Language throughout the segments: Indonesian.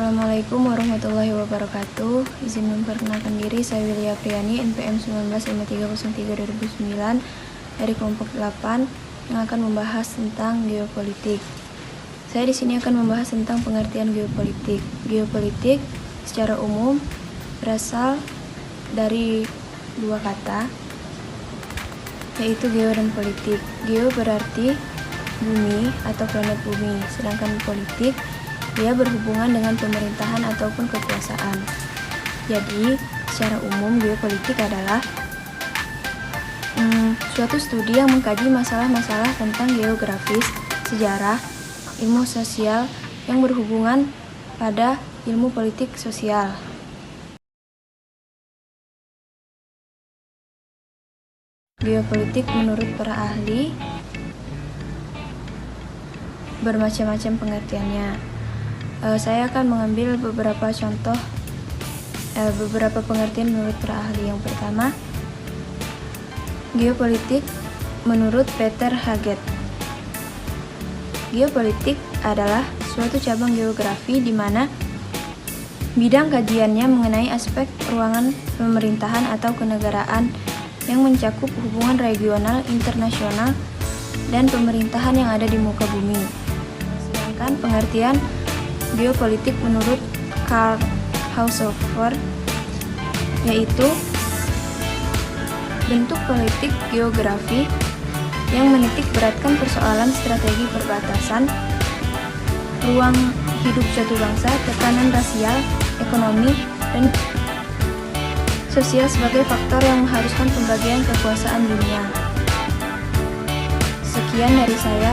Assalamualaikum warahmatullahi wabarakatuh. Izin memperkenalkan diri, saya Wilya Priani, NPM 195303-2009 dari kelompok 8 yang akan membahas tentang geopolitik. Saya di sini akan membahas tentang pengertian geopolitik. Geopolitik secara umum berasal dari dua kata, yaitu geo dan politik. Geo berarti bumi atau planet bumi, sedangkan politik dia berhubungan dengan pemerintahan ataupun kekuasaan. Jadi, secara umum geopolitik adalah suatu studi yang mengkaji masalah-masalah tentang geografis, sejarah, ilmu sosial yang berhubungan pada ilmu politik sosial. Geopolitik menurut para ahli bermacam-macam pengertiannya. Saya akan mengambil beberapa contoh, beberapa pengertian menurut para ahli. Yang pertama, geopolitik menurut Peter Haggett. Geopolitik adalah suatu cabang geografi di mana bidang kajiannya mengenai aspek ruangan pemerintahan atau kenegaraan yang mencakup hubungan regional, internasional, dan pemerintahan yang ada di muka bumi. Sedangkan pengertian geopolitik menurut Karl Haushofer yaitu bentuk politik geografi yang menitik beratkan persoalan strategi perbatasan, ruang hidup suatu bangsa, tekanan rasial, ekonomi, dan sosial sebagai faktor yang mengharuskan pembagian kekuasaan dunia. Sekian dari saya.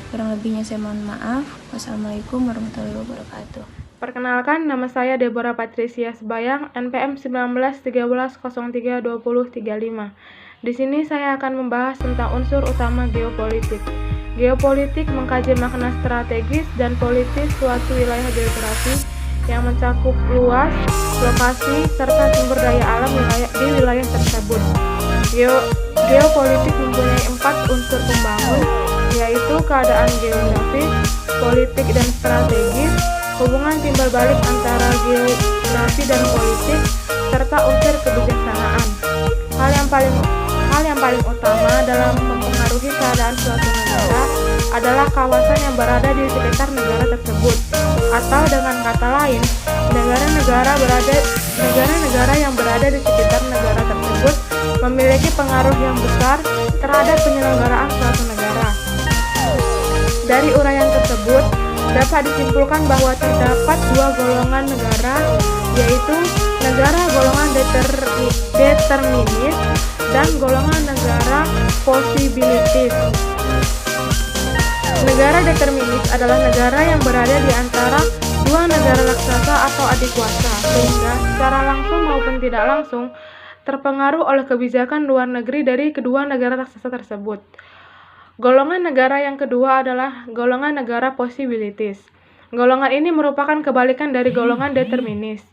Kurang lebihnya saya mohon maaf. Wassalamualaikum warahmatullahi wabarakatuh. Perkenalkan, nama saya Deborah Patricia Sebayang, NPM 1913032035. Di sini saya akan membahas tentang unsur utama geopolitik. Geopolitik mengkaji makna strategis dan politis suatu wilayah geografi yang mencakup luas, lokasi, serta sumber daya alam di wilayah tersebut. Geopolitik mempunyai 4 unsur pembangun, yaitu keadaan geografis, politik dan strategis, hubungan timbal balik antara geografi dan politik, serta unsur kebijaksanaan. Hal yang paling utama dalam mempengaruhi keadaan suatu negara adalah kawasan yang berada di sekitar negara tersebut, atau dengan kata lain, negara-negara yang berada di sekitar negara tersebut memiliki pengaruh yang besar terhadap penyelenggaraan suatu negara. Dari uraian tersebut, dapat disimpulkan bahwa terdapat 2 golongan negara, yaitu negara golongan determinis dan golongan negara possibilities. Negara determinis adalah negara yang berada di antara 2 negara raksasa atau adik kuasa, sehingga secara langsung maupun tidak langsung terpengaruh oleh kebijakan luar negeri dari kedua negara raksasa tersebut. Golongan negara yang kedua adalah golongan negara possibilities. Golongan ini merupakan kebalikan dari golongan determinis.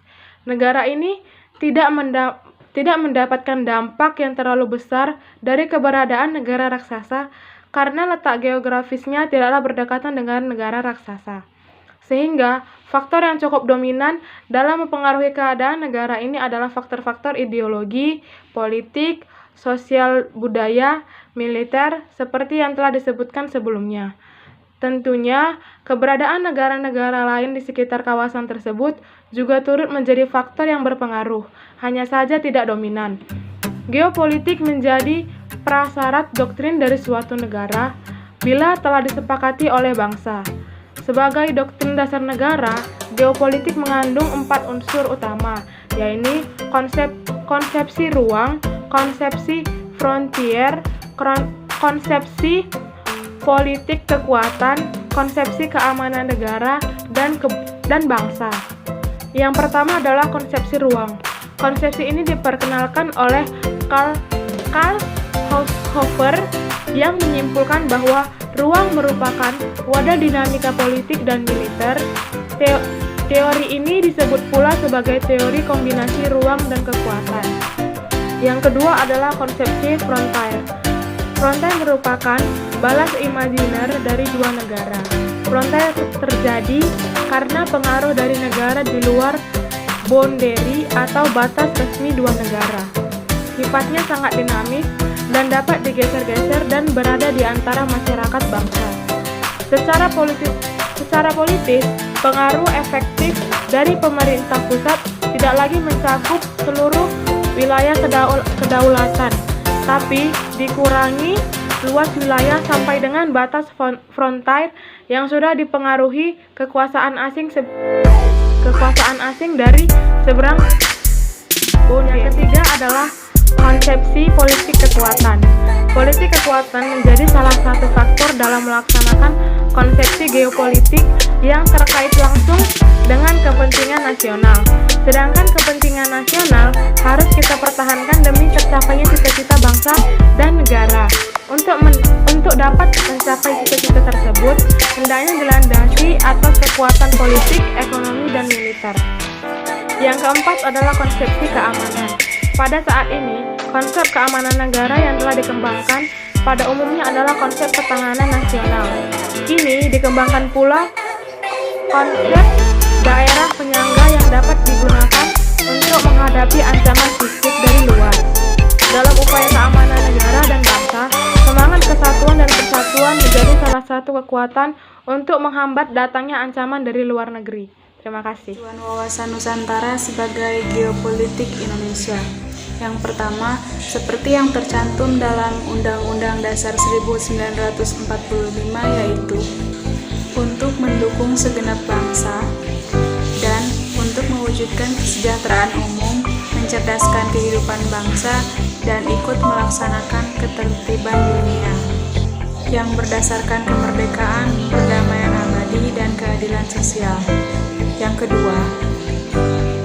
Negara ini tidak mendapatkan dampak yang terlalu besar dari keberadaan negara raksasa karena letak geografisnya tidaklah berdekatan dengan negara raksasa. Sehingga faktor yang cukup dominan dalam mempengaruhi keadaan negara ini adalah faktor-faktor ideologi, politik, sosial, budaya, militer, seperti yang telah disebutkan sebelumnya. Tentunya, keberadaan negara-negara lain di sekitar kawasan tersebut juga turut menjadi faktor yang berpengaruh, hanya saja tidak dominan. Geopolitik menjadi prasyarat doktrin dari suatu negara bila telah disepakati oleh bangsa. Sebagai doktrin dasar negara, geopolitik mengandung 4 unsur utama, yaitu konsepsi ruang, konsepsi frontier, konsepsi politik kekuatan, konsepsi keamanan negara, dan bangsa. Yang pertama adalah konsepsi ruang. Konsepsi ini diperkenalkan oleh Karl Haushofer yang menyimpulkan bahwa ruang merupakan wadah dinamika politik dan militer. Teori ini disebut pula sebagai teori kombinasi ruang dan kekuatan. Yang kedua adalah konsepsi frontier. Frontier merupakan balas imajiner dari 2 negara. Frontier terjadi karena pengaruh dari negara di luar boundary atau batas resmi dua negara. Sifatnya sangat dinamis dan dapat digeser-geser dan berada di antara masyarakat bangsa. Secara politis, pengaruh efektif dari pemerintah pusat tidak lagi mencakup seluruh wilayah kedaulatan, tapi dikurangi luas wilayah sampai dengan batas frontier yang sudah dipengaruhi kekuasaan asing dari seberang boundary. Yang ketiga adalah konsepsi politik kekuatan. Politik kekuatan menjadi salah satu faktor dalam melaksanakan konsepsi geopolitik yang terkait langsung dengan kepentingan nasional. Sedangkan kepentingan nasional harus kita pertahankan demi tercapainya cita-cita bangsa dan negara. Untuk dapat mencapai cita-cita tersebut, hendaknya dilandasi atas kekuatan politik, ekonomi, dan militer. Yang keempat adalah konsepsi keamanan. Pada saat ini, konsep keamanan negara yang telah dikembangkan pada umumnya adalah konsep pertahanan nasional. Ini dikembangkan pula konsep daerah penyangga yang dapat digunakan untuk menghadapi ancaman fisik dari luar. Dalam upaya keamanan negara dan bangsa, semangat kesatuan dan persatuan menjadi salah satu kekuatan untuk menghambat datangnya ancaman dari luar negeri. Terima kasih. Tujuan wawasan Nusantara sebagai geopolitik Indonesia. Yang pertama, seperti yang tercantum dalam Undang-Undang Dasar 1945, yaitu untuk mendukung segenap bangsa dan untuk mewujudkan kesejahteraan umum, mencerdaskan kehidupan bangsa, dan ikut melaksanakan ketertiban dunia yang berdasarkan kemerdekaan, perdamaian abadi, dan keadilan sosial. Yang kedua,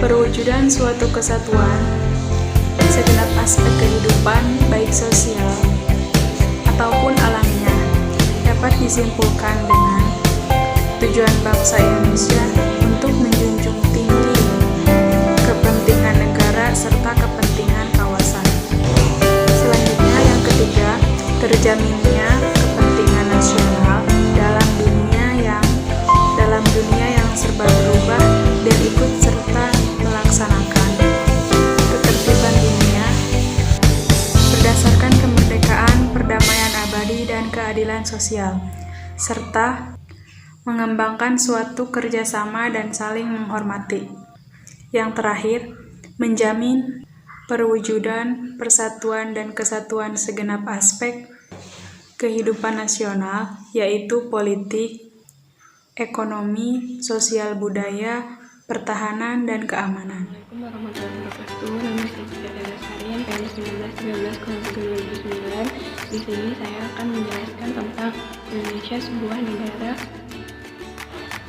perwujudan suatu kesatuan segenap aspek kehidupan baik sosial ataupun alamiah dapat disimpulkan dengan tujuan bangsa Indonesia untuk menjunjung tinggi kepentingan negara serta kepentingan kawasan. Selanjutnya yang ketiga, terjaminnya kepentingan nasional dalam dunia yang serba berubah dan ikut serta melaksanakan ketertiban dunia berdasarkan kemerdekaan, perdamaian abadi, dan keadilan sosial, serta mengembangkan suatu kerjasama dan saling menghormati. Yang terakhir, menjamin perwujudan persatuan dan kesatuan segenap aspek kehidupan nasional, yaitu politik, ekonomi, sosial budaya, pertahanan, dan keamanan. Assalamualaikum warahmatullahi wabarakatuh. Nama saya Citra Dasarian, PNS 1913/9. Di sini saya akan menjelaskan tentang Indonesia, sebuah negara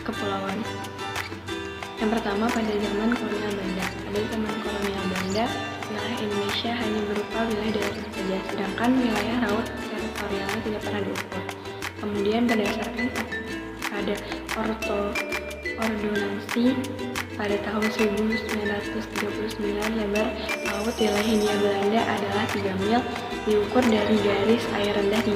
kepulauan. Yang pertama, pada zaman kolonial Belanda. Pada zaman kolonial Belanda, wilayah Indonesia hanya berupa wilayah darat saja, sedangkan wilayah laut teritorialnya tidak pernah diukur. Kemudian berdasarkan pada ordonansi pada tahun 1939, lebar laut wilayah Hindia Belanda adalah 3 mil, diukur dari garis air rendah di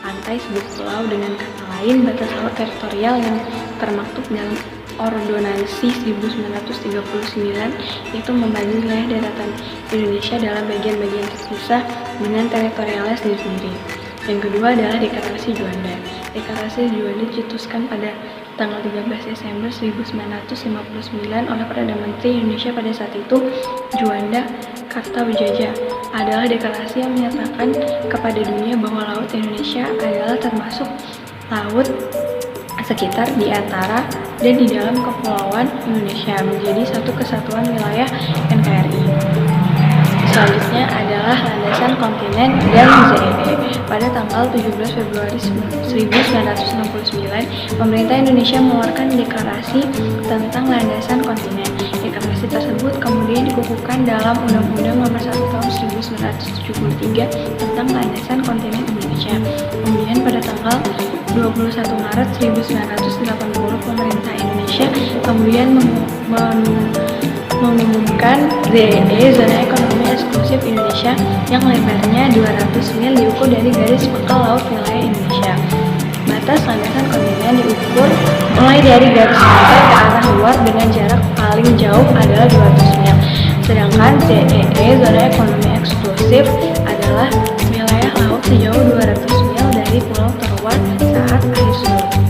pantai sebuah pulau. Dengan kata lain, batas laut teritorial yang termaktub dalam ordonansi 1939 itu membagi wilayah daratan Indonesia dalam bagian-bagian terpisah dengan teritorialnya sendiri-sendiri. Yang kedua adalah Deklarasi Juanda. Deklarasi Juanda dicetuskan pada tanggal 13 Desember 1959 oleh Perdana Menteri Indonesia pada saat itu, Juanda Kartawijaya. Adalah deklarasi yang menyatakan kepada dunia bahwa laut Indonesia adalah termasuk laut sekitar, di antara, dan di dalam kepulauan Indonesia menjadi satu kesatuan wilayah NKRI. Selanjutnya adalah landasan kontinen dan ZEE. Pada tanggal 17 Februari 1969, pemerintah Indonesia mengeluarkan deklarasi tentang landasan kontinen. Deklarasi tersebut kemudian dikukuhkan dalam Undang-Undang Nomor 1 Tahun 1973 tentang landasan kontinen Indonesia. Kemudian pada tanggal 21 Maret 1980, pemerintah Indonesia kemudian mengumumkan ZEE, Zona Ekonomi Eksklusif Indonesia, yang lebarnya 200 mil diukur dari garis pangkal laut wilayah Indonesia. Batas Batas landasan kontinen diukur mulai dari garis pantai ke arah luar dengan jarak paling jauh adalah 200 mil. Sedangkan ZEE, zona ekonomi eksklusif, adalah wilayah laut sejauh 200 mil dari pulau terluar saat akhir surut.